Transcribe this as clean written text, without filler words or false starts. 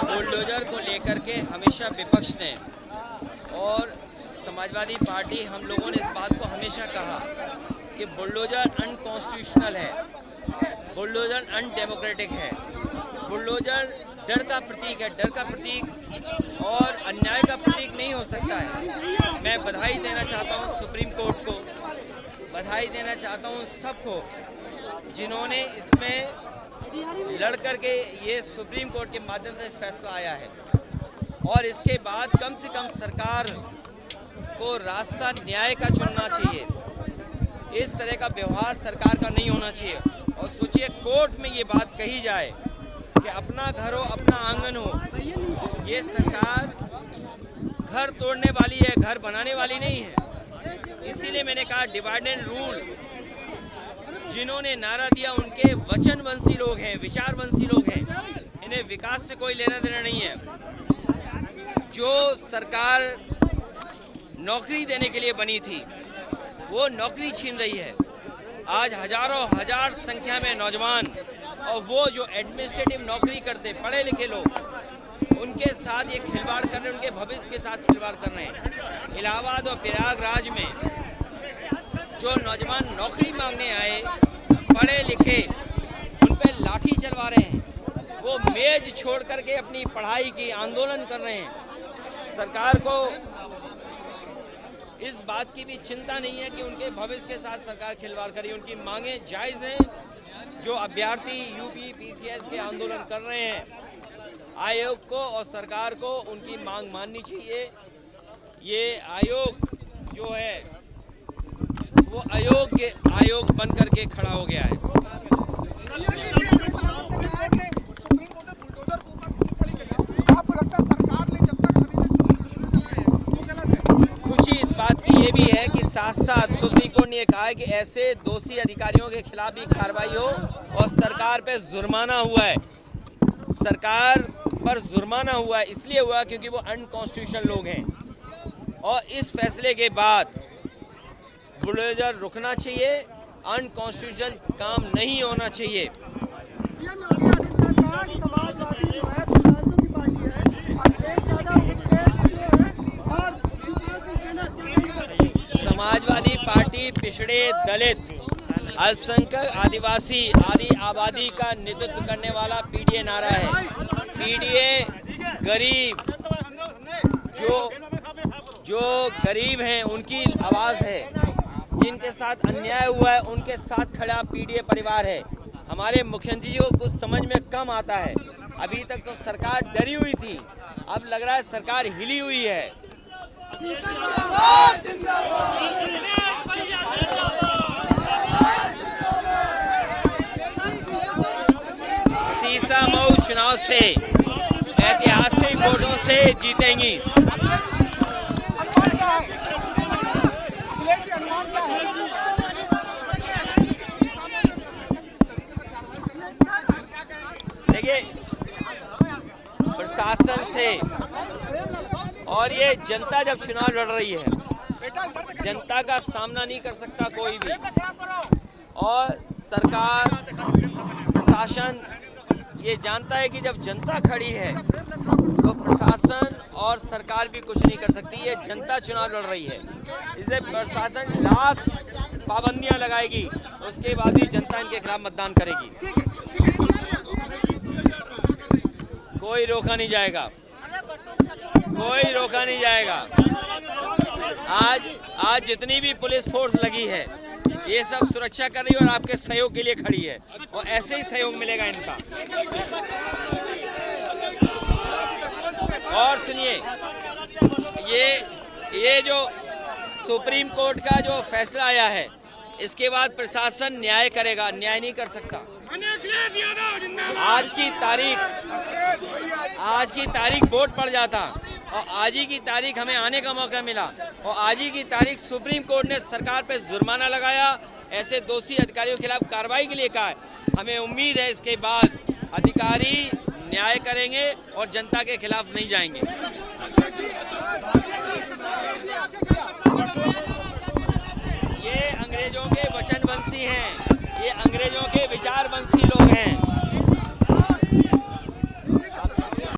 Bulldozer को लेकर के हमेशा विपक्ष ने और समाजवादी पार्टी, हम लोगों ने इस बात को हमेशा कहा कि बुलडोजर अनकॉन्स्टिट्यूशनल है, बुलडोजर अनडेमोक्रेटिक है, बुलडोजर डर का प्रतीक है, डर का प्रतीक और अन्याय का प्रतीक नहीं हो सकता है। मैं बधाई देना चाहता हूँ सुप्रीम कोर्ट को, बधाई देना चाहता हूँ सबको जिन्होंने इसमें लड़ करके ये सुप्रीम कोर्ट के माध्यम से फैसला आया है। और इसके बाद कम से कम सरकार को रास्ता न्याय का चुनना चाहिए। इस तरह का व्यवहार सरकार का नहीं होना चाहिए। और सोचिए कोर्ट में ये बात कही जाए कि अपना घर हो अपना आंगन हो, ये सरकार घर तोड़ने वाली है, घर बनाने वाली नहीं है। इसीलिए मैंने कहा डिवाइड एंड रूल जिन्होंने नारा दिया उनके वचनवंशी लोग हैं, विचारवंशी लोग हैं, इन्हें विकास से कोई लेना देना नहीं है। जो सरकार नौकरी देने के लिए बनी थी वो नौकरी छीन रही है। आज हजारों हजार संख्या में नौजवान और वो जो एडमिनिस्ट्रेटिव नौकरी करते पढ़े लिखे लोग, उनके साथ ये खिलवाड़ कर रहे हैं, उनके भविष्य के साथ खिलवाड़ कर रहे हैं। इलाहाबाद और प्रयागराज में जो नौजवान नौकरी मांगने आए पढ़े लिखे, उन पे लाठी चलवा रहे हैं। वो मेज छोड़ करके अपनी पढ़ाई की आंदोलन कर रहे हैं। सरकार को इस बात की भी चिंता नहीं है कि उनके भविष्य के साथ सरकार खिलवाड़ करी। उनकी मांगे जायज़ हैं। जो अभ्यर्थी यूपी पीसीएस के आंदोलन कर रहे हैं, आयोग को और सरकार को उनकी मांग माननी चाहिए। ये आयोग जो है वो अयोग्य आयोग बन करके खड़ा हो गया है। खुशी इस बात की ये भी है कि साथ साथ सुप्रीम कोर्ट ने कहा है कि ऐसे दोषी अधिकारियों के खिलाफ भी कार्रवाई हो और सरकार पे जुर्माना हुआ है। सरकार पर जुर्माना हुआ है, इसलिए हुआ क्योंकि वो अनकॉन्स्टिट्यूशनल लोग हैं। और इस फैसले के बाद बुलडोजर रुकना चाहिए, अनकॉन्स्टिट्यूशनल काम नहीं होना चाहिए। समाजवादी पार्टी पिछड़े, दलित, अल्पसंख्यक, आदिवासी आदि आबादी का नेतृत्व करने वाला पीडीए नारा है। पीडीए गरीब, जो गरीब हैं उनकी आवाज़ है। जिनके साथ अन्याय हुआ है उनके साथ खड़ा पीडीए परिवार है। हमारे मुख्यमंत्री जी को कुछ समझ में कम आता है। अभी तक तो सरकार डरी हुई थी, अब लग रहा है सरकार हिली हुई है। सीसामऊ चुनाव से ऐतिहासिक वोटों से जीतेंगी। देखिए प्रशासन से और ये जनता जब चुनाव लड़ रही है, जनता का सामना नहीं कर सकता कोई भी। और सरकार प्रशासन ये जानता है कि जब जनता खड़ी है तो प्रशासन और सरकार भी कुछ नहीं कर सकती। ये जनता चुनाव लड़ रही है, इसलिए प्रशासन लाख पाबंदियां लगाएगी, उसके बाद भी जनता इनके खिलाफ मतदान करेगी। कोई रोका नहीं जाएगा, कोई रोका नहीं जाएगा। आज जितनी भी पुलिस फोर्स लगी है ये सब सुरक्षा कर रही है और आपके सहयोग के लिए खड़ी है, और ऐसे ही सहयोग मिलेगा इनका। और सुनिए, ये जो सुप्रीम कोर्ट का जो फैसला आया है, इसके बाद प्रशासन न्याय करेगा, अन्याय नहीं कर सकता। आज की तारीख वोट पड़ जाता और आज ही की तारीख हमें आने का मौका मिला, और आज ही की तारीख सुप्रीम कोर्ट ने सरकार पे जुर्माना लगाया, ऐसे दोषी अधिकारियों के खिलाफ कार्रवाई के लिए कहा है। हमें उम्मीद है इसके बाद अधिकारी न्याय करेंगे और जनता के खिलाफ नहीं जाएंगे। ये अंग्रेजों के वचनवंशी हैं, ये अंग्रेजों के विचारवंशी लोग हैं।